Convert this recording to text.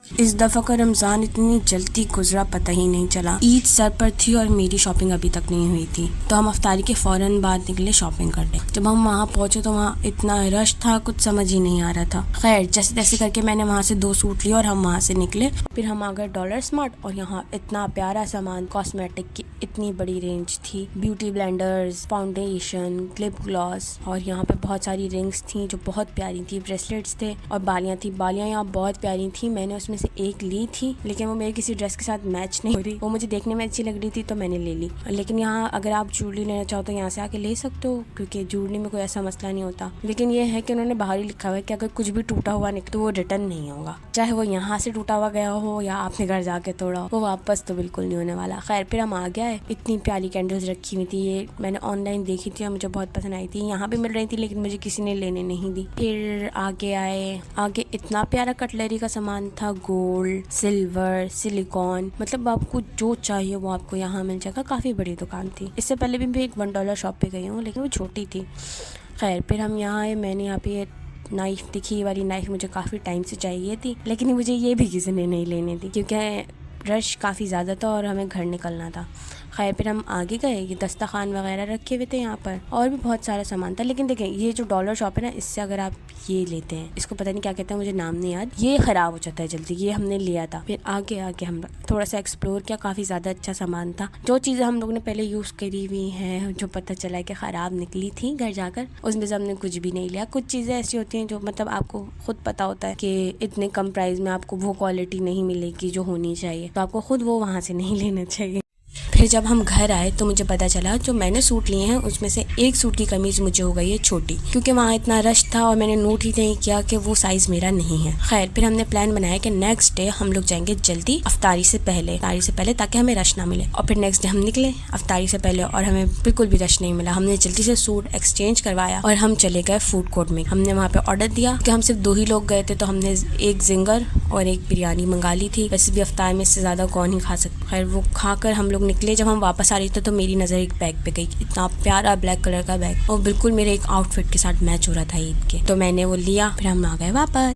इस दफ़ा का रमज़ान इतनी जल्दी गुजरा पता ही नहीं चला। ईद सर पर थी और मेरी शॉपिंग अभी तक नहीं हुई थी, तो हम अफ्तारी के फ़ौरन बाद निकले शॉपिंग करने। जब हम वहाँ पहुँचे तो वहाँ इतना रश था, कुछ समझ ही नहीं आ रहा था। खैर जैसे तैसे करके मैंने वहाँ से 2 सूट लिए और हम वहाँ से निकले। फिर हम आ गए डॉलर स्मार्ट और यहाँ इतना प्यारा सामान, कॉस्मेटिक की इतनी बड़ी रेंज थी, beauty blenders, foundation, lip gloss, और यहाँ पे बहुत सारी रिंग्स थी जो बहुत प्यारी थी, ब्रेसलेट्स थे और बालियाँ थी। बालियाँ यहाँ बहुत प्यारी थी। मैंने उसमें से एक ली थी, लेकिन वो मेरे किसी ड्रेस के साथ मैच नहीं हो रही। वो मुझे देखने में अच्छी लग रही थी तो मैंने ले ली। लेकिन यहाँ अगर आप ज्वेलरी लेना चाहो तो यहाँ से आके ले सकते हो, क्योंकि ज्वेलरी में कोई ऐसा मसला नहीं होता। लेकिन ये है कि उन्होंने बाहर ही लिखा हुआ है कि अगर कुछ भी टूटा हुआ निकले तो वो रिटर्न नहीं होगा, चाहे वो यहाँ से टूटा हुआ गया हो या आपने घर जाके तोड़ा हो, वो वापस तो बिल्कुल नहीं होने वाला। खैर फिर हम आ गए। इतनी प्यारी कैंडल्स रखी हुई थी, ये मैंने ऑनलाइन देखी थी और मुझे बहुत पसंद आई थी। यहाँ भी मिल रही थी लेकिन मुझे किसी ने लेने नहीं दी। फिर आगे आए, आगे इतना प्यारा कटलरी का सामान था, गोल्ड, सिल्वर, सिलिकॉन, मतलब आपको जो चाहिए वो आपको यहाँ मिल जाएगा। काफ़ी बड़ी दुकान थी। इससे पहले भी मैं एक $1 शॉप पे गई हूँ लेकिन वो छोटी थी। खैर फिर हम यहाँ आए। मैंने यहाँ पे नाइफ़ दिखी, ये वाली नाइफ़ मुझे काफ़ी टाइम से चाहिए थी, लेकिन मुझे ये भी किसी ने नहीं लेने दी क्योंकि रश काफ़ी ज़्यादा था और हमें घर निकलना था। खैर फिर हम आगे गए। ये दस्तरखान वगैरह रखे हुए थे यहाँ पर और भी बहुत सारा सामान था। लेकिन देखें ये जो डॉलर शॉप है ना, इससे अगर आप ये लेते हैं, इसको पता नहीं क्या कहते हैं, मुझे नाम नहीं याद, ये ख़राब हो जाता है जल्दी। ये हमने लिया था। फिर आगे आगे हम थोड़ा सा एक्सप्लोर किया। काफ़ी ज़्यादा अच्छा सामान था। जो चीज़ें हम लोगों ने पहले यूज़ करी हुई हैं, जो पता चला है कि ख़राब निकली थी घर जाकर, उसमें से हमने कुछ भी नहीं लिया। कुछ चीज़ें ऐसी होती हैं जो मतलब आपको खुद पता होता है कि इतने कम प्राइस में आपको वो क्वालिटी नहीं मिलेगी जो होनी चाहिए, तो आपको खुद वो वहाँ से नहीं लेना चाहिए। फिर जब हम घर आए तो मुझे पता चला जो मैंने सूट लिए हैं उसमें से एक सूट की कमीज़ मुझे हो गई है छोटी, क्योंकि वहाँ इतना रश था और मैंने नोट ही नहीं किया कि वो साइज़ मेरा नहीं है। खैर फिर हमने प्लान बनाया कि नेक्स्ट डे हम लोग जाएंगे जल्दी अफ्तारी से पहले ताकि हमें रश ना मिले। और फिर नेक्स्ट डे हम निकले अफ्तारी से पहले और हमें बिल्कुल भी रश नहीं मिला। हमने जल्दी से सूट एक्सचेंज करवाया और हम चले गए फूड कोर्ट में। हमने वहाँ पे ऑर्डर दिया कि हम सिर्फ 2 ही लोग गए थे, तो हमने एक जिंगर और एक बिरयानी मंगा ली थी। वैसे भी अफ्तार में इससे ज़्यादा कौन ही खा सकता। खैर वो खाकर हम लोग निकले। जब हम वापस आ रही थी तो मेरी नज़र एक बैग पे गई। इतना प्यारा ब्लैक कलर का बैग और बिल्कुल मेरे एक आउटफिट के साथ मैच हो रहा था ईद के, तो मैंने वो लिया। फिर हम आ गए वापस।